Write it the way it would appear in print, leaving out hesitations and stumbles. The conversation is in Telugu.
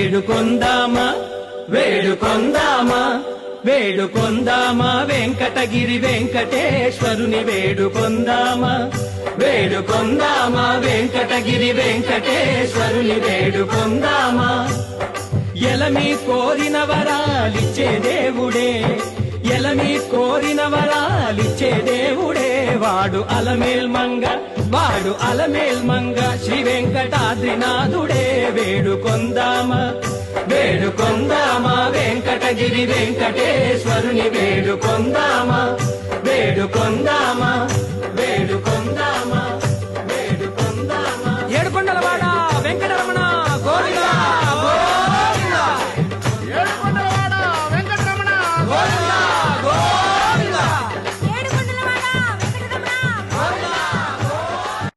వేడుకొందామా వేడుకొందామా వేడుకొందామా వెంకటగిరి వెంకటేశ్వరుని వేడుకొందామా వేడుకొందామా వెంకటగిరి వెంకటేశ్వరుని వేడుకొందామా ఎలమి కోరిన వరాలిచ్చే దేవుడే ఎలమి కోరిన వరాలిచ్చే దేవుడే వాడు అలమేల్మంగ శ్రీ వెంకటాద్రినాథుడే వేడుకొందామా వేడుకొందామా వెంకటగిరి వెంకటేశ్వరుని వేడుకొందామా వేడుకొందామా